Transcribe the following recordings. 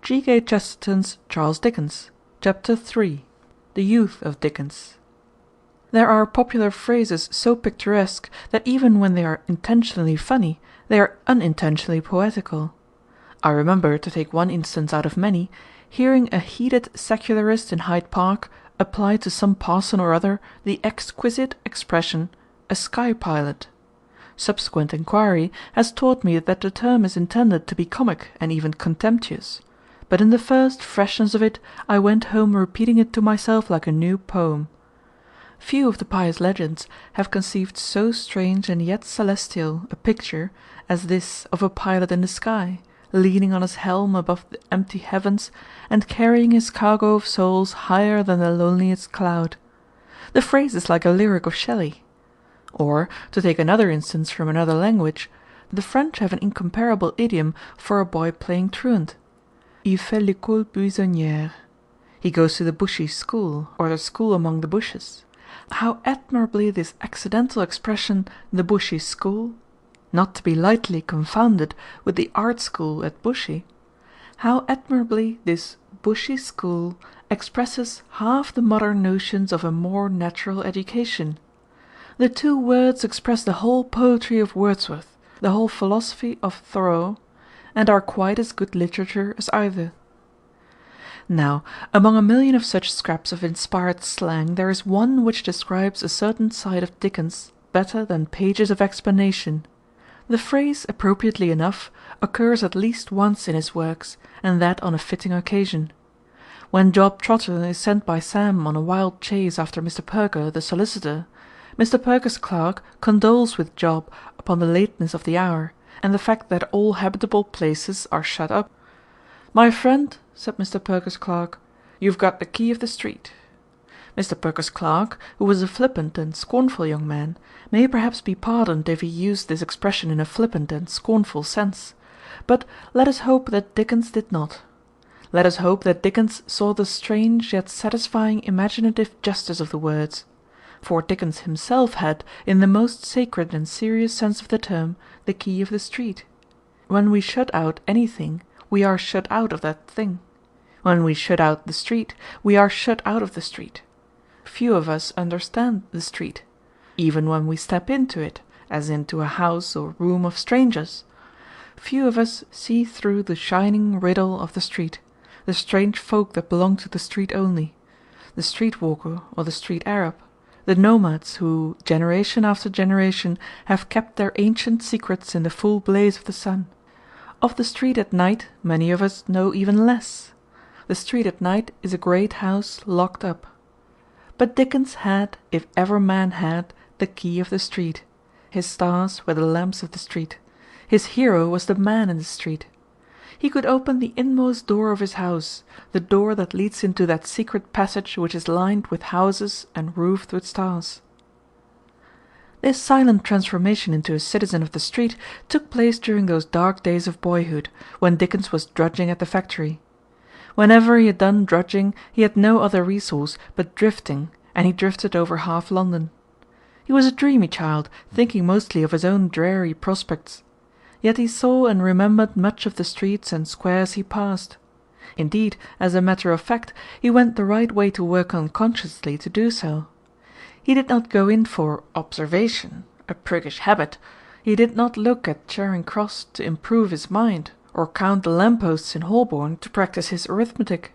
G. K. Chesterton's Charles Dickens, Chapter 3. The Youth of Dickens. There are popular phrases so picturesque that even when they are intentionally funny, they are unintentionally poetical. I remember, to take one instance out of many, hearing a heated secularist in Hyde Park apply to some parson or other the exquisite expression, a sky pilot. Subsequent inquiry has taught me that the term is intended to be comic and even contemptuous, but in the first freshness of it I went home repeating it to myself like a new poem. Few of the pious legends have conceived so strange and yet celestial a picture as this of a pilot in the sky, leaning on his helm above the empty heavens, and carrying his cargo of souls higher than the loneliest cloud. The phrase is like a lyric of Shelley. Or, to take another instance from another language, the French have an incomparable idiom for a boy playing truant. Il fait l'école buissonnière. He goes to the bushy school, or the school among the bushes. How admirably this accidental expression, the bushy school, not to be lightly confounded with the art school at Bushey, how admirably this bushy school expresses half the modern notions of a more natural education. The two words express the whole poetry of Wordsworth, the whole philosophy of Thoreau, and are quite as good literature as either. Now, among a million of such scraps of inspired slang there is one which describes a certain side of Dickens better than pages of explanation. The phrase, appropriately enough, occurs at least once in his works, and that on a fitting occasion. When Job Trotter is sent by Sam on a wild chase after Mr. Perker, the solicitor, Mr. Perker's clerk condoles with Job upon the lateness of the hour, and the fact that all habitable places are shut up. "My friend," said Mr. Perker's clerk, "you've got the key of the street." Mr. Perker's clerk, who was a flippant and scornful young man, may perhaps be pardoned if he used this expression in a flippant and scornful sense. But let us hope that Dickens did not. Let us hope that Dickens saw the strange yet satisfying imaginative justice of the words. For Dickens himself had, in the most sacred and serious sense of the term, the key of the street. When we shut out anything, we are shut out of that thing. When we shut out the street, we are shut out of the street. Few of us understand the street, even when we step into it, as into a house or room of strangers. Few of us see through the shining riddle of the street, the strange folk that belong to the street only, the street walker or the street Arab, the nomads who, generation after generation, have kept their ancient secrets in the full blaze of the sun. Of the street at night many of us know even less. The street at night is a great house locked up. But Dickens had, if ever man had, the key of the street. His stars were the lamps of the street. His hero was the man in the street. He could open the inmost door of his house, the door that leads into that secret passage which is lined with houses and roofed with stars. This silent transformation into a citizen of the street took place during those dark days of boyhood, when Dickens was drudging at the factory. Whenever he had done drudging he had no other resource but drifting, and he drifted over half London. He was a dreamy child, thinking mostly of his own dreary prospects. Yet he saw and remembered much of the streets and squares he passed. Indeed, as a matter of fact, he went the right way to work unconsciously to do so. He did not go in for observation, a priggish habit. He did not look at Charing Cross to improve his mind, or count the lamp-posts in Holborn to practise his arithmetic.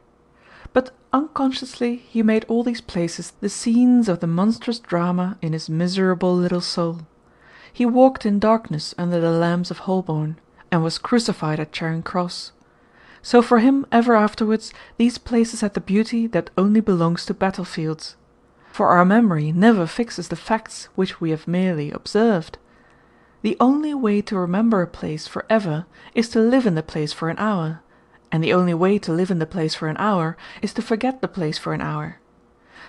But unconsciously he made all these places the scenes of the monstrous drama in his miserable little soul. He walked in darkness under the lamps of Holborn, and was crucified at Charing Cross. So for him ever afterwards these places had the beauty that only belongs to battlefields. For our memory never fixes the facts which we have merely observed. The only way to remember a place for ever is to live in the place for an hour, and the only way to live in the place for an hour is to forget the place for an hour.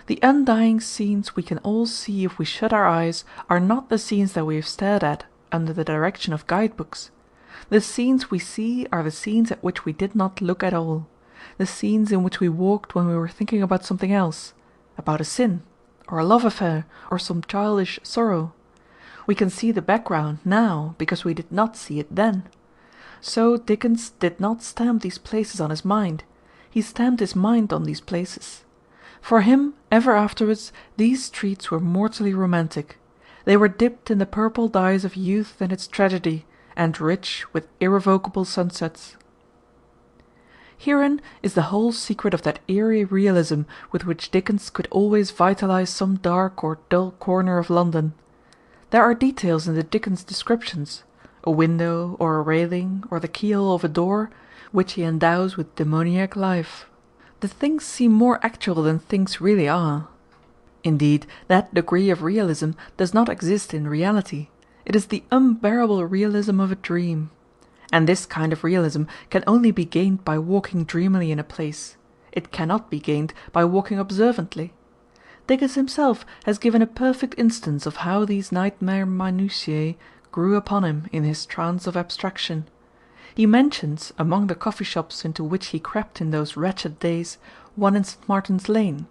The undying scenes we can all see if we shut our eyes are not the scenes that we have stared at under the direction of guide-books. The scenes we see are the scenes at which we did not look at all, the scenes in which we walked when we were thinking about something else, about a sin, or a love affair, or some childish sorrow. We can see the background now because we did not see it then. So Dickens did not stamp these places on his mind, he stamped his mind on these places. For him, ever afterwards, these streets were mortally romantic. They were dipped in the purple dyes of youth and its tragedy, and rich with irrevocable sunsets. Herein is the whole secret of that eerie realism with which Dickens could always vitalize some dark or dull corner of London. There are details in the Dickens descriptions, a window or a railing or the keyhole of a door, which he endows with demoniac life. The things seem more actual than things really are. Indeed, that degree of realism does not exist in reality. It is the unbearable realism of a dream. And this kind of realism can only be gained by walking dreamily in a place. It cannot be gained by walking observantly. Dickens himself has given a perfect instance of how these nightmare minutiae grew upon him in his trance of abstraction. He mentions, among the coffee shops into which he crept in those wretched days, one in St. Martin's Lane,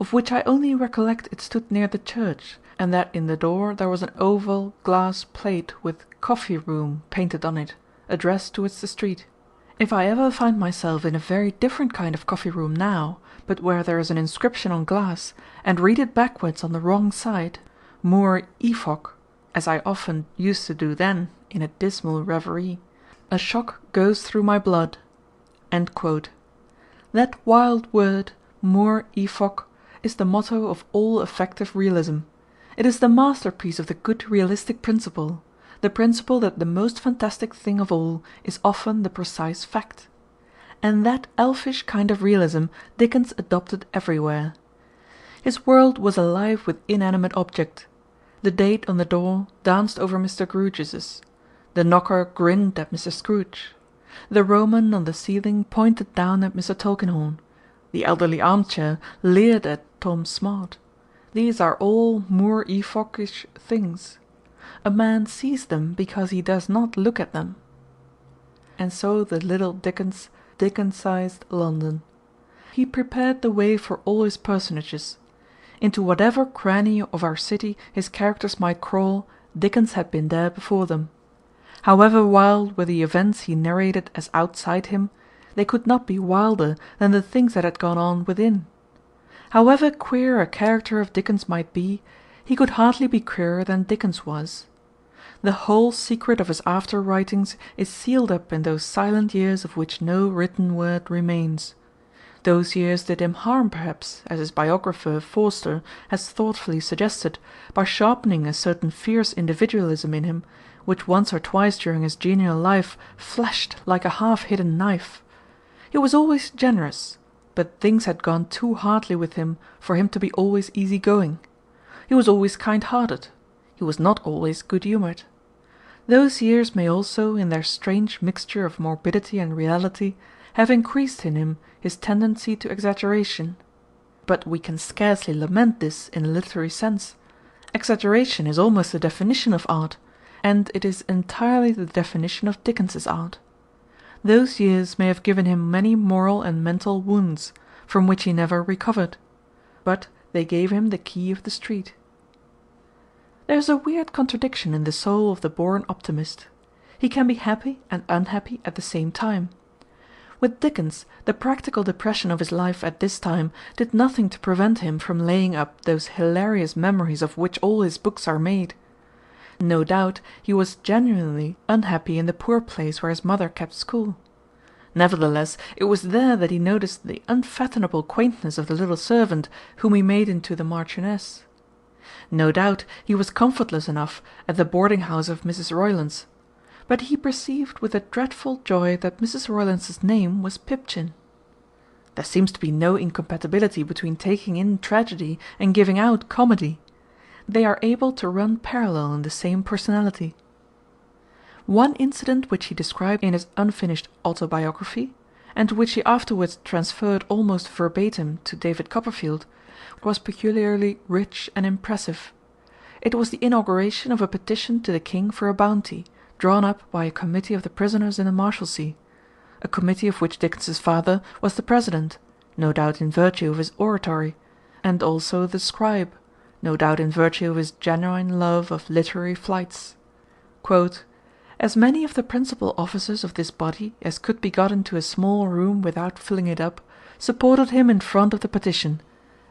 "of which I only recollect it stood near the church, and that in the door there was an oval glass plate with Coffee Room painted on it, addressed towards the street. If I ever find myself in a very different kind of coffee room now, but where there is an inscription on glass, and read it backwards on the wrong side, Moor Efoc, as I often used to do then, in a dismal reverie, a shock goes through my blood." That wild word, Moor Efoc, is the motto of all effective realism. It is the masterpiece of the good realistic principle, the principle that the most fantastic thing of all is often the precise fact. And that elfish kind of realism Dickens adopted everywhere. His world was alive with inanimate object. The date on the door danced over Mr. Grewgious's. The knocker grinned at Mr. Scrooge. The Roman on the ceiling pointed down at Mr. Tulkinghorn. The elderly armchair leered at Tom Smart. These are all Moor Efoc-ish things. A man sees them because he does not look at them. And so the little Dickens Dickensized London. He prepared the way for all his personages. Into whatever cranny of our city his characters might crawl, Dickens had been there before them. However wild were the events he narrated as outside him, they could not be wilder than the things that had gone on within. However queer a character of Dickens might be, he could hardly be queerer than Dickens was. The whole secret of his after writings is sealed up in those silent years of which no written word remains. Those years did him harm perhaps, as his biographer Forster has thoughtfully suggested, by sharpening a certain fierce individualism in him, which once or twice during his genial life flashed like a half-hidden knife. He was always generous, but things had gone too hardly with him for him to be always easy-going. He was always kind-hearted. He was not always good-humoured. Those years may also, in their strange mixture of morbidity and reality, have increased in him his tendency to exaggeration. But we can scarcely lament this in a literary sense. Exaggeration is almost the definition of art, and it is entirely the definition of Dickens's art. Those years may have given him many moral and mental wounds, from which he never recovered, but they gave him the key of the street. There is a weird contradiction in the soul of the born optimist. He can be happy and unhappy at the same time. With Dickens, the practical depression of his life at this time did nothing to prevent him from laying up those hilarious memories of which all his books are made. No doubt he was genuinely unhappy in the poor place where his mother kept school. Nevertheless, it was there that he noticed the unfathomable quaintness of the little servant whom he made into the Marchioness. No doubt he was comfortless enough at the boarding-house of Mrs. Roylance, but he perceived with a dreadful joy that Mrs. Roylance's name was Pipchin. There seems to be no incompatibility between taking in tragedy and giving out comedy. They are able to run parallel in the same personality. One incident which he described in his unfinished autobiography, and which he afterwards transferred almost verbatim to David Copperfield, was peculiarly rich and impressive. It was the inauguration of a petition to the King for a bounty, drawn up by a committee of the prisoners in the Marshalsea, a committee of which Dickens's father was the president, no doubt in virtue of his oratory, and also the scribe, no doubt in virtue of his genuine love of literary flights. As many of the principal officers of this body as could be got into a small room without filling it up, supported him in front of the petition,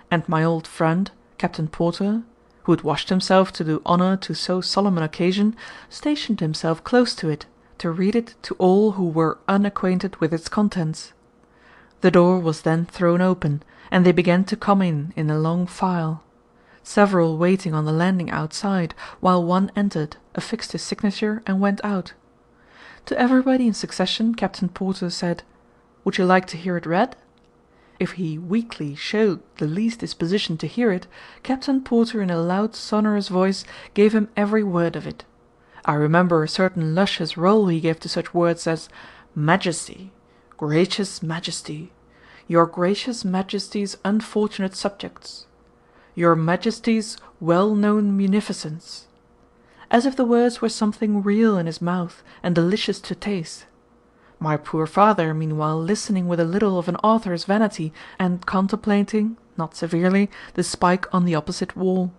and my old friend, Captain Porter, who had washed himself to do honour to so solemn an occasion, stationed himself close to it, to read it to all who were unacquainted with its contents. The door was then thrown open, and they began to come in a long file, several waiting on the landing outside, while one entered, affixed his signature, and went out. To everybody in succession Captain Porter said, "Would you like to hear it read?" If he weakly showed the least disposition to hear it, Captain Porter in a loud sonorous voice gave him every word of it. I remember a certain luscious roll he gave to such words as Majesty, Gracious Majesty, Your Gracious Majesty's unfortunate subjects, Your Majesty's well-known munificence, as if the words were something real in his mouth and delicious to taste. My poor father, meanwhile, listening with a little of an author's vanity, and contemplating, not severely, the spike on the opposite wall.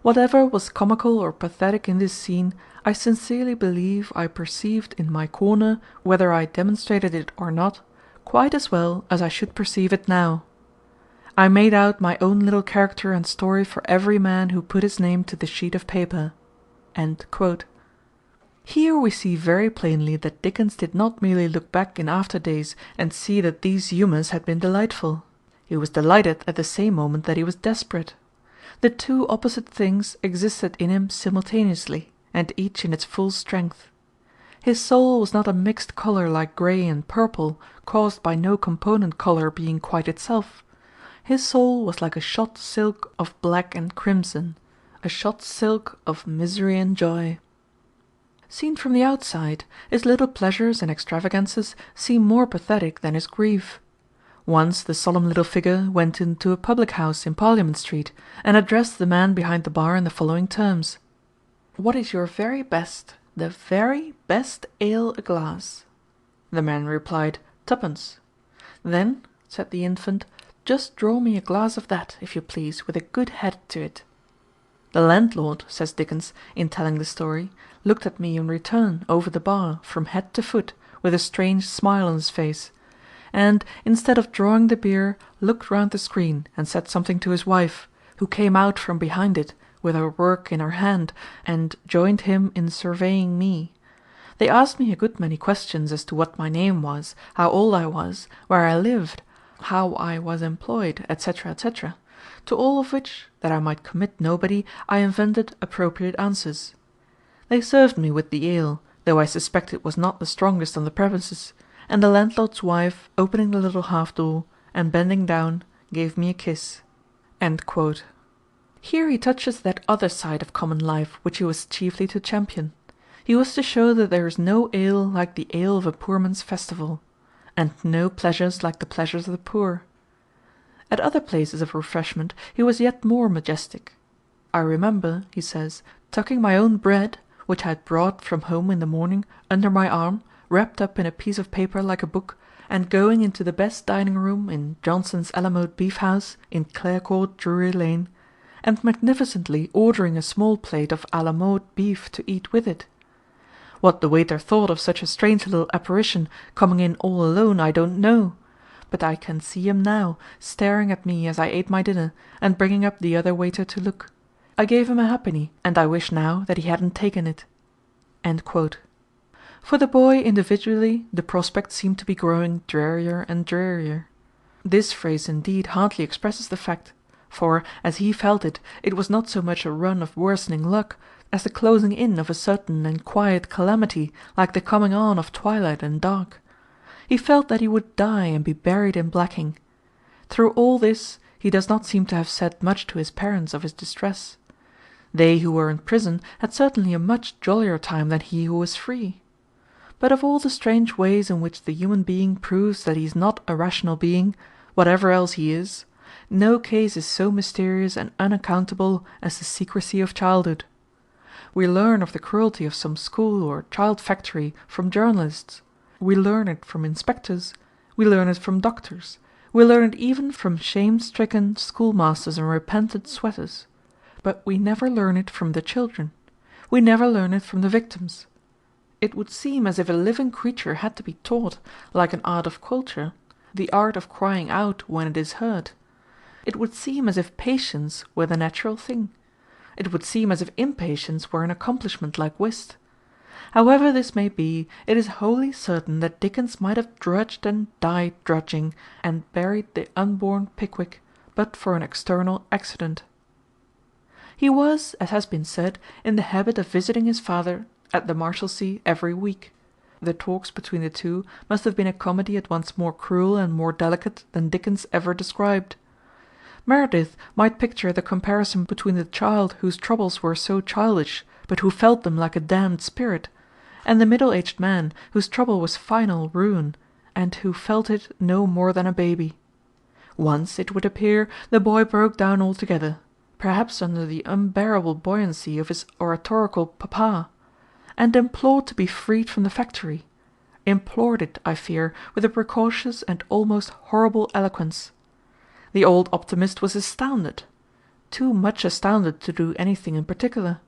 Whatever was comical or pathetic in this scene, I sincerely believe I perceived in my corner, whether I demonstrated it or not, quite as well as I should perceive it now. I made out my own little character and story for every man who put his name to the sheet of paper." Here we see very plainly that Dickens did not merely look back in after days and see that these humours had been delightful. He was delighted at the same moment that he was desperate. The two opposite things existed in him simultaneously, and each in its full strength. His soul was not a mixed colour like grey and purple, caused by no component colour being quite itself. His soul was like a shot silk of black and crimson, a shot silk of misery and joy. Seen from the outside, his little pleasures and extravagances seem more pathetic than his grief. Once the solemn little figure went into a public-house in Parliament Street, and addressed the man behind the bar in the following terms: "What is your very best, the very best ale a glass?" The man replied, "Twopence." "Then," said the infant, "just draw me a glass of that, if you please, with a good head to it." The landlord, says Dickens, in telling the story, looked at me in return over the bar, from head to foot, with a strange smile on his face, and, instead of drawing the beer, looked round the screen and said something to his wife, who came out from behind it, with her work in her hand, and joined him in surveying me. They asked me a good many questions as to what my name was, how old I was, where I lived, how I was employed, etc., etc., to all of which, that I might commit nobody, I invented appropriate answers. They served me with the ale, though I suspect it was not the strongest on the premises, and the landlord's wife, opening the little half-door, and bending down, gave me a kiss." Here he touches that other side of common life which he was chiefly to champion. He was to show that there is no ale like the ale of a poor man's festival, and no pleasures like the pleasures of the poor. At other places of refreshment he was yet more majestic. "I remember," he says, "tucking my own bread, which I had brought from home in the morning, under my arm, wrapped up in a piece of paper like a book, and going into the best dining room in Johnson's Alamote Beef House, in Clare Court, Drury Lane, and magnificently ordering a small plate of Alamote beef to eat with it. What the waiter thought of such a strange little apparition coming in all alone I don't know, but I can see him now, staring at me as I ate my dinner, and bringing up the other waiter to look. I gave him a halfpenny, and I wish now that he hadn't taken it." For the boy individually the prospect seemed to be growing drearier and drearier. This phrase indeed hardly expresses the fact, for, as he felt it, it was not so much a run of worsening luck, as the closing in of a certain and quiet calamity, like the coming on of twilight and dark. He felt that he would die and be buried in blacking. Through all this he does not seem to have said much to his parents of his distress. They who were in prison had certainly a much jollier time than he who was free. But of all the strange ways in which the human being proves that he is not a rational being, whatever else he is, no case is so mysterious and unaccountable as the secrecy of childhood. We learn of the cruelty of some school or child factory from journalists. We learn it from inspectors. We learn it from doctors. We learn it even from shame-stricken schoolmasters and repentant sweaters. But we never learn it from the children. We never learn it from the victims. It would seem as if a living creature had to be taught, like an art of culture, the art of crying out when it is heard. It would seem as if patience were the natural thing. It would seem as if impatience were an accomplishment like whist. However this may be, it is wholly certain that Dickens might have drudged and died drudging, and buried the unborn Pickwick, but for an external accident. He was, as has been said, in the habit of visiting his father at the Marshalsea every week. The talks between the two must have been a comedy at once more cruel and more delicate than Dickens ever described. Meredith might picture the comparison between the child whose troubles were so childish, but who felt them like a damned spirit, and the middle-aged man whose trouble was final ruin, and who felt it no more than a baby. Once, it would appear, the boy broke down altogether, perhaps under the unbearable buoyancy of his oratorical papa, and implored to be freed from the factory, implored it, I fear, with a precocious and almost horrible eloquence. The old optimist was astounded, too much astounded to do anything in particular.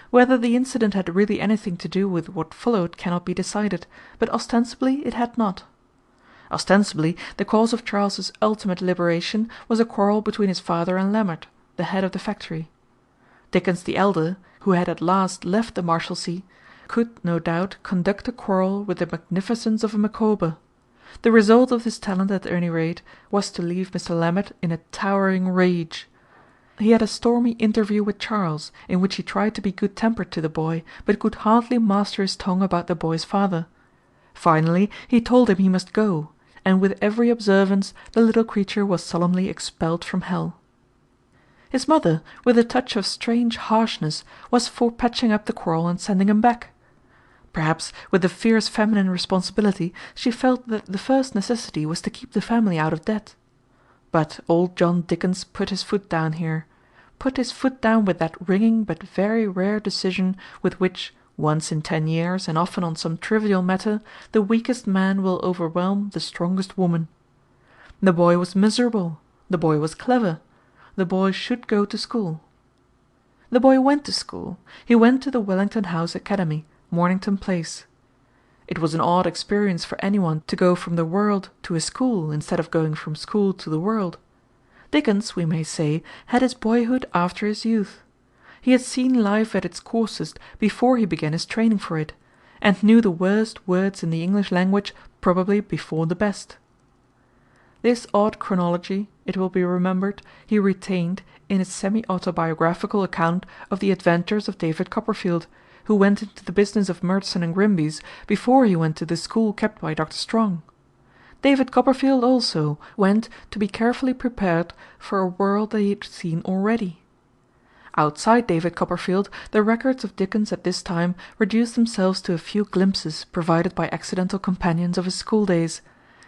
Whether the incident had really anything to do with what followed cannot be decided, but ostensibly it had not. Ostensibly the cause of Charles's ultimate liberation was a quarrel between his father and Lammert, the head of the factory. Dickens the elder, who had at last left the Marshalsea, could no doubt conduct a quarrel with the magnificence of a Micawber. The result of this talent, at any rate, was to leave Mr. Lammert in a towering rage. He had a stormy interview with Charles, in which he tried to be good-tempered to the boy, but could hardly master his tongue about the boy's father. Finally he told him he must go, and with every observance the little creature was solemnly expelled from hell. His mother, with a touch of strange harshness, was for patching up the quarrel and sending him back. Perhaps, with the fierce feminine responsibility, she felt that the first necessity was to keep the family out of debt. But old John Dickens put his foot down here, put his foot down with that ringing but very rare decision with which, once in 10 years and often on some trivial matter, the weakest man will overwhelm the strongest woman. The boy was miserable, the boy was clever, the boy should go to school. The boy went to school. He went to the Wellington House Academy, Mornington Place. It was an odd experience for anyone to go from the world to a school instead of going from school to the world. Dickens, we may say, had his boyhood after his youth. He had seen life at its coarsest before he began his training for it, and knew the worst words in the English language probably before the best. This odd chronology, it will be remembered, he retained in his semi-autobiographical account of the adventures of David Copperfield, who went into the business of Murdstone and Grimby's before he went to the school kept by Dr. Strong. David Copperfield also went to be carefully prepared for a world that he had seen already. Outside David Copperfield, the records of Dickens at this time reduced themselves to a few glimpses provided by accidental companions of his schooldays,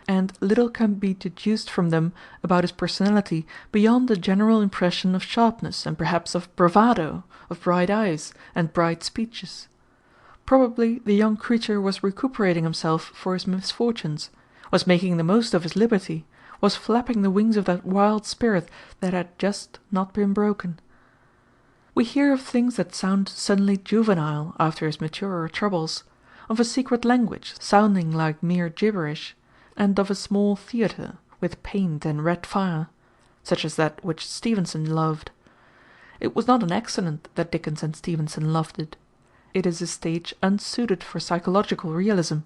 and little can be deduced from them about his personality beyond a general impression of sharpness and perhaps of bravado, of bright eyes and bright speeches. Probably the young creature was recuperating himself for his misfortunes, was making the most of his liberty, was flapping the wings of that wild spirit that had just not been broken. We hear of things that sound suddenly juvenile after his maturer troubles, of a secret language sounding like mere gibberish, and of a small theatre with paint and red fire, such as that which Stevenson loved. It was not an accident that Dickens and Stevenson loved it. It is a stage unsuited for psychological realism.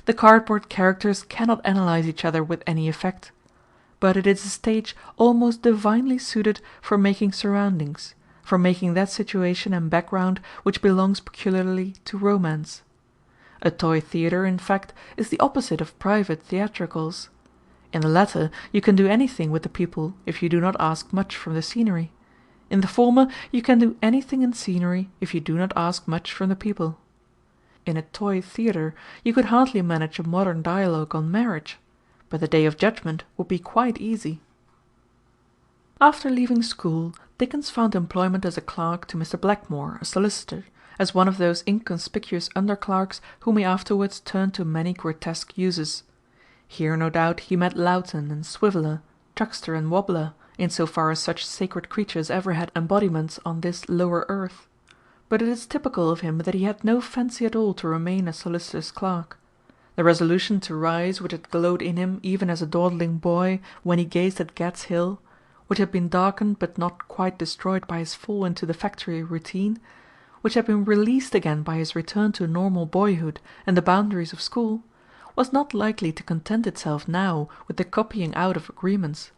The cardboard characters cannot analyse each other with any effect. But it is a stage almost divinely suited for making surroundings, for making that situation and background which belongs peculiarly to romance. A toy theatre, in fact, is the opposite of private theatricals. In the latter you can do anything with the people if you do not ask much from the scenery. In the former you can do anything in scenery if you do not ask much from the people. In a toy theatre you could hardly manage a modern dialogue on marriage, but the Day of Judgment would be quite easy. After leaving school, Dickens found employment as a clerk to Mr. Blackmore, a solicitor, as one of those inconspicuous under-clerks whom he afterwards turned to many grotesque uses. Here no doubt he met Lowton and Swiveller, Chuckster and Wobbler, in so far as such sacred creatures ever had embodiments on this lower earth. but it is typical of him that he had no fancy at all to remain a solicitor's clerk. The resolution to rise which had glowed in him even as a dawdling boy when he gazed at Gad's Hill, which had been darkened but not quite destroyed by his fall into the factory routine, which had been released again by his return to normal boyhood and the boundaries of school, was not likely to content itself now with the copying out of agreements.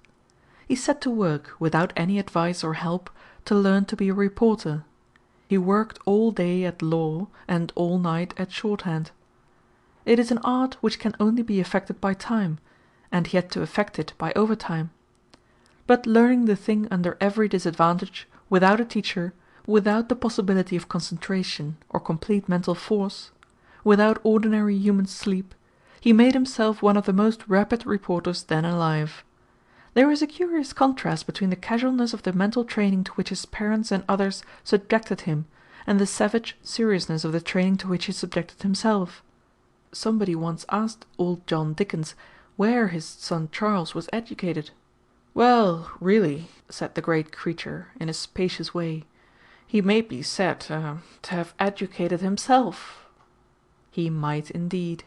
He set to work, without any advice or help, to learn to be a reporter. He worked all day at law and all night at shorthand. It is an art which can only be effected by time, and he had to effect it by overtime. But learning the thing under every disadvantage, without a teacher, without the possibility of concentration or complete mental force, without ordinary human sleep, he made himself one of the most rapid reporters then alive. There is a curious contrast between the casualness of the mental training to which his parents and others subjected him, and the savage seriousness of the training to which he subjected himself. Somebody once asked old John Dickens where his son Charles was educated. "Well, really," said the great creature, in a spacious way, "he may be said to have educated himself." He might indeed.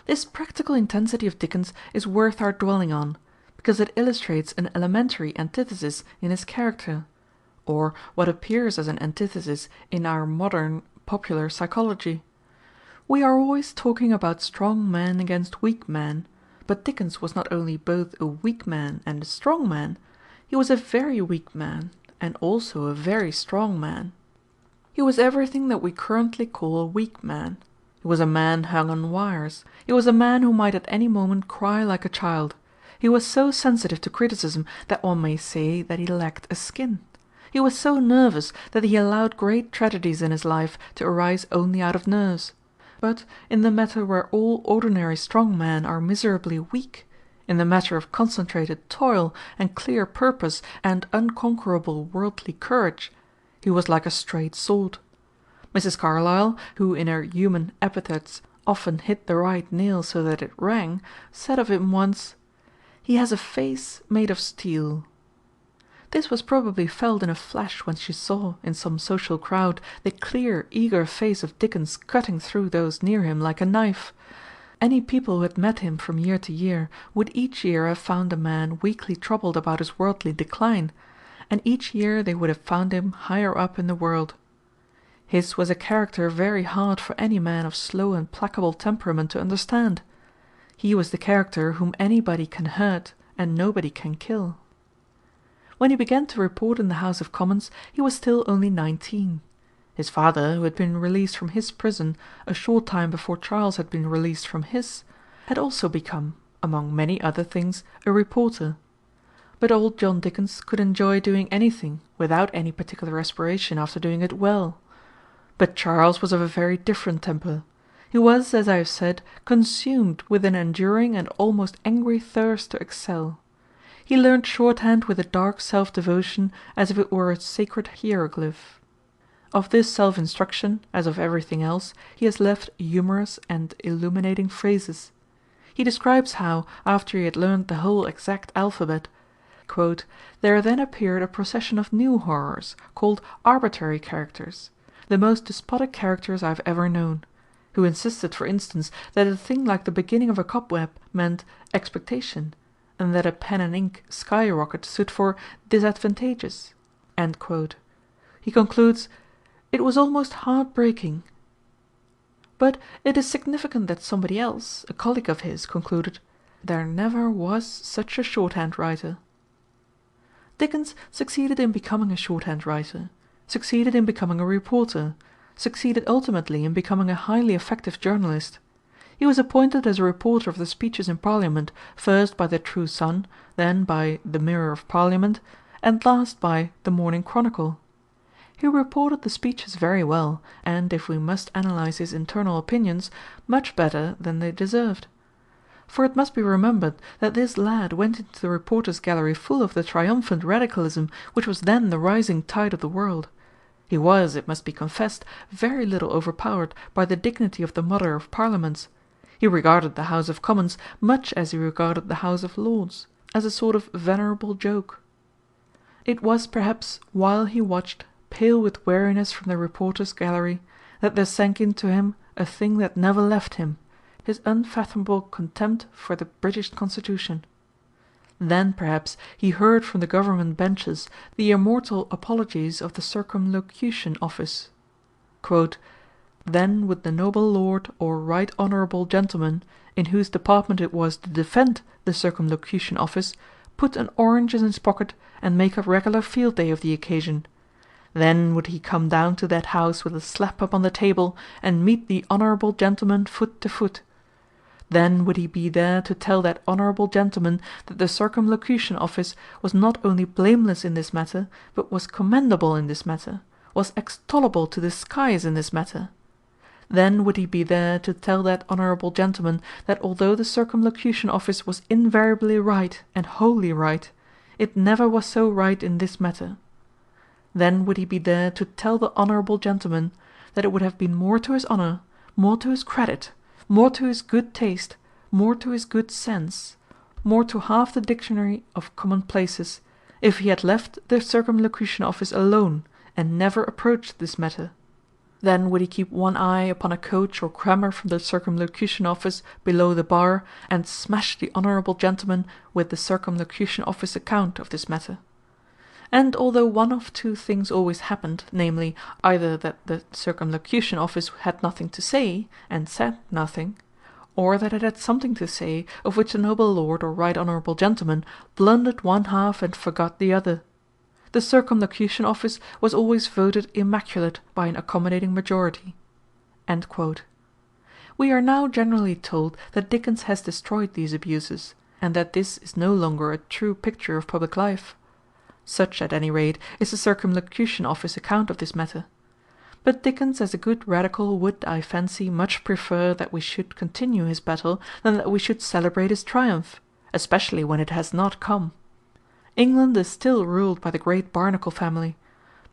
This practical intensity of Dickens is worth our dwelling on, because it illustrates an elementary antithesis in his character, or what appears as an antithesis in our modern popular psychology. We are always talking about strong men against weak men, but Dickens was not only both a weak man and a strong man, he was a very weak man and also a very strong man. He was everything that we currently call a weak man. He was a man hung on wires. He was a man who might at any moment cry like a child. He was so sensitive to criticism that one may say that he lacked a skin. He was so nervous that he allowed great tragedies in his life to arise only out of nerves. But in the matter where all ordinary strong men are miserably weak, in the matter of concentrated toil and clear purpose and unconquerable worldly courage, he was like a straight sword. Mrs. Carlyle, who in her human epithets often hit the right nail so that it rang, said of him once, "He has a face made of steel." This was probably felt in a flash when she saw, in some social crowd, the clear, eager face of Dickens cutting through those near him like a knife. Any people who had met him from year to year would each year have found a man weakly troubled about his worldly decline, and each year they would have found him higher up in the world. His was a character very hard for any man of slow and placable temperament to understand. He was the character whom anybody can hurt and nobody can kill. When he began to report in the House of Commons, he was still only 19. His father, who had been released from his prison a short time before Charles had been released from his, had also become, among many other things, a reporter. But old John Dickens could enjoy doing anything without any particular aspiration after doing it well. But Charles was of a very different temper. He was, as I have said, consumed with an enduring and almost angry thirst to excel. He learned shorthand with a dark self-devotion as if it were a sacred hieroglyph. Of this self-instruction, as of everything else, he has left humorous and illuminating phrases. He describes how, after he had learned the whole exact alphabet, quote, "there then appeared a procession of new horrors, called arbitrary characters, the most despotic characters I have ever known, who insisted, for instance, that a thing like the beginning of a cobweb meant expectation, and that a pen and ink skyrocket stood for disadvantageous." End quote. He concludes, "It was almost heart-breaking." But it is significant that somebody else, a colleague of his, concluded, "There never was such a shorthand writer." Dickens succeeded in becoming a shorthand writer, succeeded in becoming a reporter, succeeded ultimately in becoming a highly effective journalist. He was appointed as a reporter of the speeches in Parliament, first by the True Sun, then by the Mirror of Parliament, and last by the Morning Chronicle. He reported the speeches very well, and, if we must analyse his internal opinions, much better than they deserved. For it must be remembered that this lad went into the reporters' gallery full of the triumphant radicalism which was then the rising tide of the world. He was, it must be confessed, very little overpowered by the dignity of the Mother of Parliaments. He regarded the House of Commons much as he regarded the House of Lords, as a sort of venerable joke. It was perhaps while he watched, pale with weariness from the reporters' gallery, that there sank into him a thing that never left him, his unfathomable contempt for the British Constitution. Then perhaps he heard from the government benches the immortal apologies of the Circumlocution Office. Then would the noble lord or right honourable gentleman, in whose department it was to defend the Circumlocution Office, put an orange in his pocket and make a regular field day of the occasion. Then would he come down to that house with a slap upon the table and meet the honourable gentleman foot to foot. Then would he be there to tell that honourable gentleman that the Circumlocution Office was not only blameless in this matter, but was commendable in this matter, was extollable to the skies in this matter. Then would he be there to tell that honourable gentleman that although the Circumlocution Office was invariably right and wholly right, it never was so right in this matter. Then would he be there to tell the honourable gentleman that it would have been more to his honour, more to his credit, more to his good taste, more to his good sense, more to half the dictionary of commonplaces, if he had left the Circumlocution Office alone and never approached this matter. Then would he keep one eye upon a coach or crammer from the Circumlocution Office below the bar, and smash the honourable gentleman with the Circumlocution Office account of this matter. And although one of two things always happened, namely, either that the Circumlocution Office had nothing to say, and said nothing, or that it had something to say, of which the noble lord or right honourable gentleman blundered one half and forgot the other. The Circumlocution Office was always voted immaculate by an accommodating majority." We are now generally told that Dickens has destroyed these abuses, and that this is no longer a true picture of public life. Such, at any rate, is the Circumlocution Office account of this matter. But Dickens as a good radical would, I fancy, much prefer that we should continue his battle than that we should celebrate his triumph, especially when it has not come. England is still ruled by the great Barnacle family.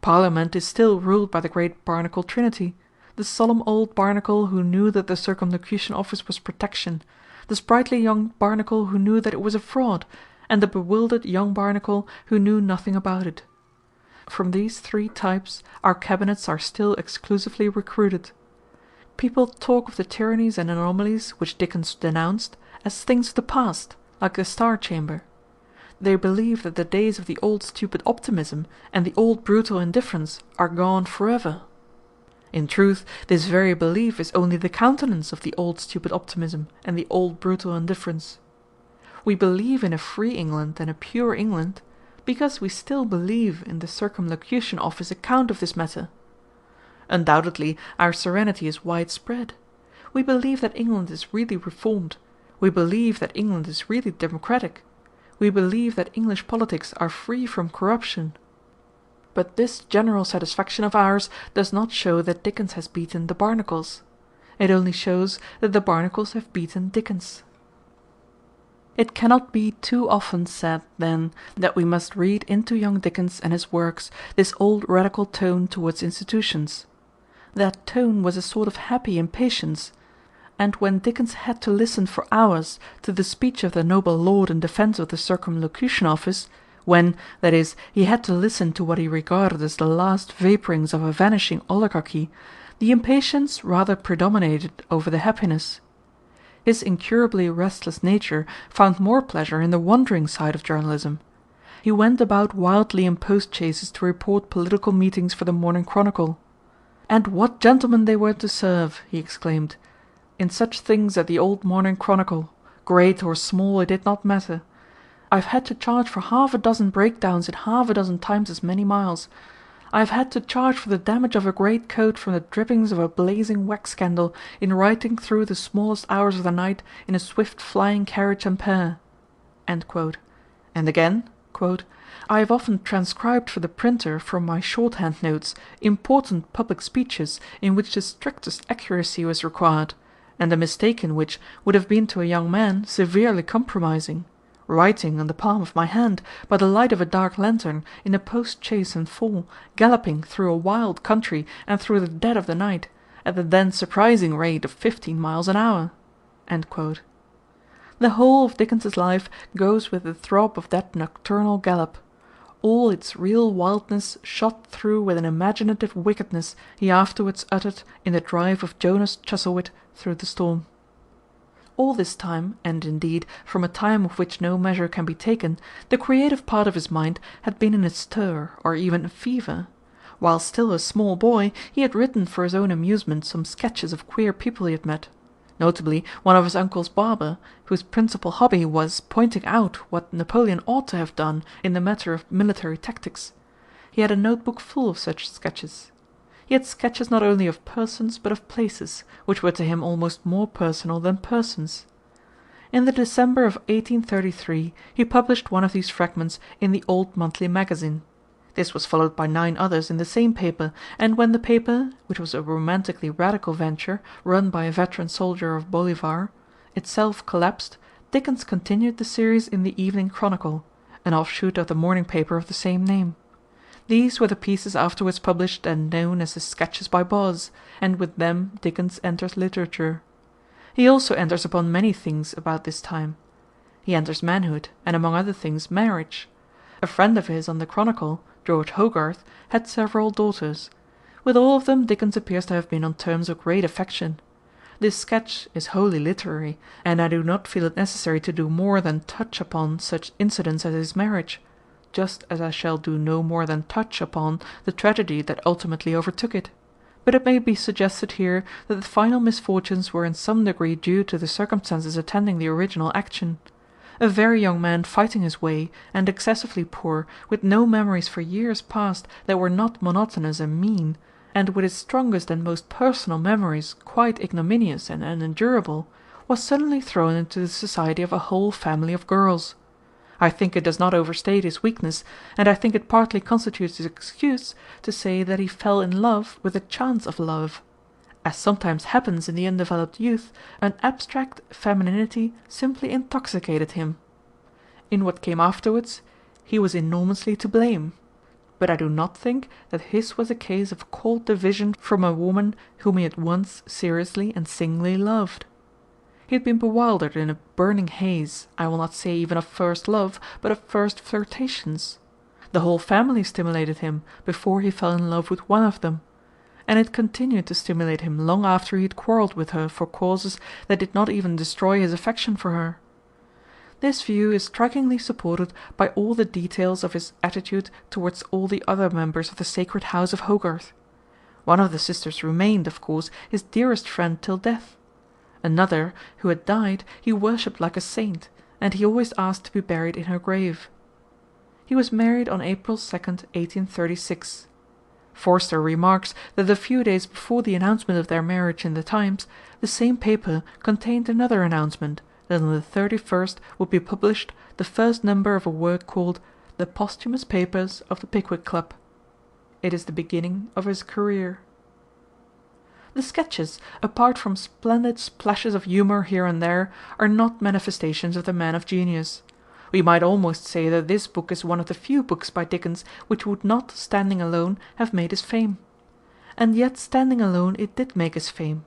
Parliament is still ruled by the great Barnacle Trinity, the solemn old Barnacle who knew that the Circumlocution Office was protection, the sprightly young Barnacle who knew that it was a fraud, and the bewildered young Barnacle who knew nothing about it. From these three types our cabinets are still exclusively recruited. People talk of the tyrannies and anomalies which Dickens denounced as things of the past, like the Star Chamber. They believe that the days of the old stupid optimism and the old brutal indifference are gone forever. In truth, this very belief is only the countenance of the old stupid optimism and the old brutal indifference. We believe in a free England and a pure England, because we still believe in the Circumlocution Office account of this matter. Undoubtedly our serenity is widespread. We believe that England is really reformed. We believe that England is really democratic. We believe that English politics are free from corruption. But this general satisfaction of ours does not show that Dickens has beaten the Barnacles. It only shows that the Barnacles have beaten Dickens. It cannot be too often said, then, that we must read into young Dickens and his works this old radical tone towards institutions. That tone was a sort of happy impatience, and when Dickens had to listen for hours to the speech of the noble lord in defence of the Circumlocution Office, when, that is, he had to listen to what he regarded as the last vapourings of a vanishing oligarchy, the impatience rather predominated over the happiness. His incurably restless nature found more pleasure in the wandering side of journalism. He went about wildly in post-chaises to report political meetings for the Morning Chronicle. And what gentlemen they were to serve, he exclaimed, in such things at the old Morning Chronicle, great or small it did not matter. I've had to charge for half a dozen breakdowns in half a dozen times as many miles. I have had to charge for the damage of a great coat from the drippings of a blazing wax candle in riding through the smallest hours of the night in a swift flying carriage and pair." And again, "I have often transcribed for the printer from my shorthand notes important public speeches in which the strictest accuracy was required, and a mistake in which would have been to a young man severely compromising. Writing on the palm of my hand, by the light of a dark lantern, in a post-chaise and four, galloping through a wild country and through the dead of the night, at the then surprising rate of 15 miles an hour." The whole of Dickens's life goes with the throb of that nocturnal gallop. all its real wildness shot through with an imaginative wickedness he afterwards uttered in the drive of Jonas Chuzzlewit through the storm. All this time, and indeed from a time of which no measure can be taken, the creative part of his mind had been in a stir, or even a fever. While still a small boy, he had written for his own amusement some sketches of queer people he had met, notably one of his uncle's barber, whose principal hobby was pointing out what Napoleon ought to have done in the matter of military tactics. He had a notebook full of such sketches. He had sketches not only of persons but of places, which were to him almost more personal than persons. In the December of 1833 he published one of these fragments in the Old Monthly Magazine. This was followed by 9 others in the same paper, and when the paper, which was a romantically radical venture, run by a veteran soldier of Bolivar, itself collapsed, Dickens continued the series in the Evening Chronicle, an offshoot of the morning paper of the same name. These were the pieces afterwards published and known as the Sketches by Boz, and with them Dickens enters literature. He also enters upon many things about this time. He enters manhood, and among other things marriage. A friend of his on the Chronicle, George Hogarth, had several daughters. With all of them Dickens appears to have been on terms of great affection. This sketch is wholly literary, and I do not feel it necessary to do more than touch upon such incidents as his marriage, just as I shall do no more than touch upon the tragedy that ultimately overtook it. But it may be suggested here that the final misfortunes were in some degree due to the circumstances attending the original action. A very young man fighting his way, and excessively poor, with no memories for years past that were not monotonous and mean, and with his strongest and most personal memories quite ignominious and unendurable, was suddenly thrown into the society of a whole family of girls. I think it does not overstate his weakness, and I think it partly constitutes his excuse, to say that he fell in love with the chance of love. As sometimes happens in the undeveloped youth, an abstract femininity simply intoxicated him. In what came afterwards, he was enormously to blame, but I do not think that his was a case of cold division from a woman whom he had once seriously and singly loved. He had been bewildered in a burning haze, I will not say even of first love, but of first flirtations. The whole family stimulated him before he fell in love with one of them, and it continued to stimulate him long after he had quarrelled with her for causes that did not even destroy his affection for her. This view is strikingly supported by all the details of his attitude towards all the other members of the sacred house of Hogarth. One of the sisters remained, of course, his dearest friend till death. Another, who had died, he worshipped like a saint, and he always asked to be buried in her grave. He was married on April 2nd, 1836. Forster remarks that a few days before the announcement of their marriage in the Times, the same paper contained another announcement, that on the 31st would be published the first number of a work called The Posthumous Papers of the Pickwick Club. It is the beginning of his career. The sketches, apart from splendid splashes of humour here and there, are not manifestations of the man of genius. We might almost say that this book is one of the few books by Dickens which would not, standing alone, have made his fame. And yet standing alone it did make his fame.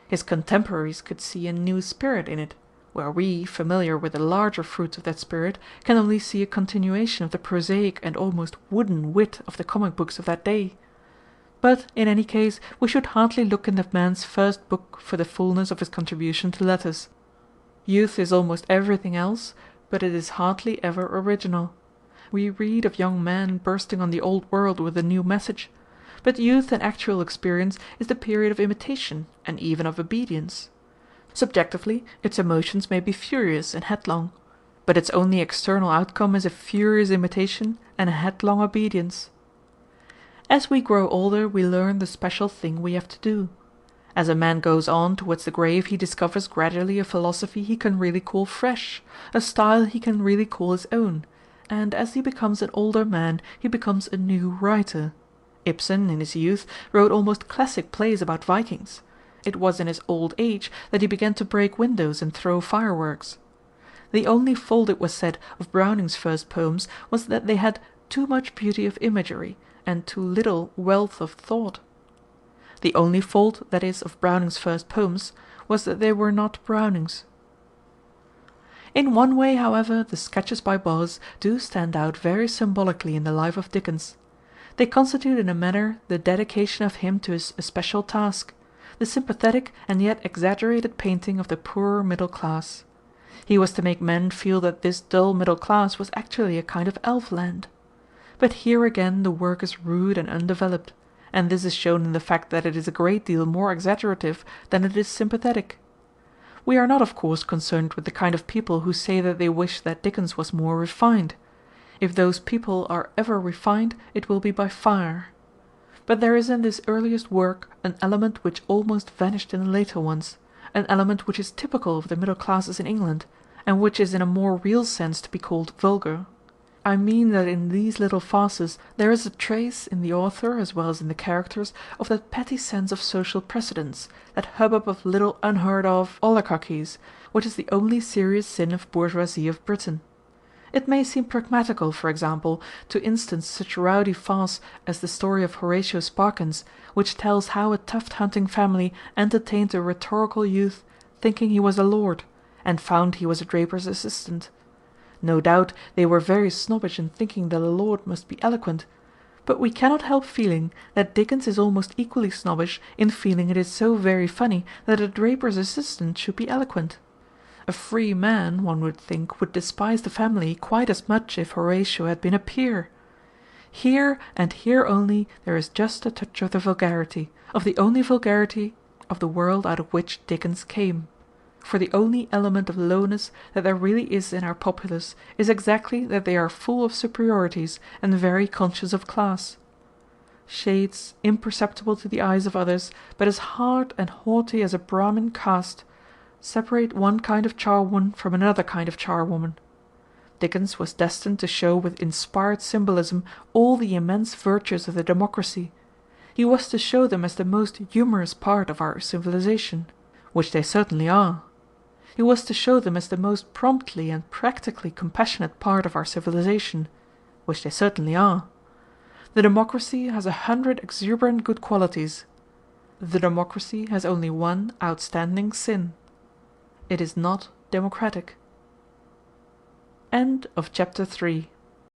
His contemporaries could see a new spirit in it, where we, familiar with the larger fruits of that spirit, can only see a continuation of the prosaic and almost wooden wit of the comic books of that day. But, in any case, we should hardly look in the man's first book for the fullness of his contribution to letters. Youth is almost everything else, but it is hardly ever original. We read of young men bursting on the old world with a new message, but youth and actual experience is the period of imitation, and even of obedience. Subjectively, its emotions may be furious and headlong, but its only external outcome is a furious imitation and a headlong obedience. As we grow older we learn the special thing we have to do. As a man goes on towards the grave he discovers gradually a philosophy he can really call fresh, a style he can really call his own, and as he becomes an older man he becomes a new writer. Ibsen, in his youth, wrote almost classic plays about Vikings. It was in his old age that he began to break windows and throw fireworks. The only fault, it was said, of Browning's first poems was that they had too much beauty of imagery, and too little wealth of thought. The only fault, that is, of Browning's first poems, was that they were not Browning's. In one way, however, the sketches by Boz do stand out very symbolically in the life of Dickens. They constitute in a manner the dedication of him to his especial task, the sympathetic and yet exaggerated painting of the poorer middle class. He was to make men feel that this dull middle class was actually a kind of elf-land. But here again the work is rude and undeveloped, and this is shown in the fact that it is a great deal more exaggerative than it is sympathetic. We are not, of course, concerned with the kind of people who say that they wish that Dickens was more refined. If those people are ever refined, it will be by fire. But there is in this earliest work an element which almost vanished in the later ones, an element which is typical of the middle classes in England, and which is in a more real sense to be called vulgar. I mean that in these little farces there is a trace, in the author as well as in the characters, of that petty sense of social precedence, that hubbub of little unheard-of oligarchies, which is the only serious sin of bourgeoisie of Britain. It may seem pragmatical, for example, to instance such a rowdy farce as the story of Horatio Sparkins, which tells how a tuft-hunting family entertained a rhetorical youth, thinking he was a lord, and found he was a draper's assistant. No doubt they were very snobbish in thinking that a lord must be eloquent, but we cannot help feeling that Dickens is almost equally snobbish in feeling it is so very funny that a draper's assistant should be eloquent. A free man, one would think, would despise the family quite as much if Horatio had been a peer. Here, and here only, there is just a touch of the vulgarity, of the only vulgarity of the world out of which Dickens came. For the only element of lowness that there really is in our populace is exactly that they are full of superiorities and very conscious of class. Shades, imperceptible to the eyes of others, but as hard and haughty as a Brahmin caste, separate one kind of charwoman from another kind of charwoman. Dickens was destined to show with inspired symbolism all the immense virtues of the democracy. He was to show them as the most humorous part of our civilization, which they certainly are. He was to show them as the most promptly and practically compassionate part of our civilization, which they certainly are. The democracy has 100 exuberant good qualities. The democracy has only one outstanding sin. It is not democratic. End of chapter 3.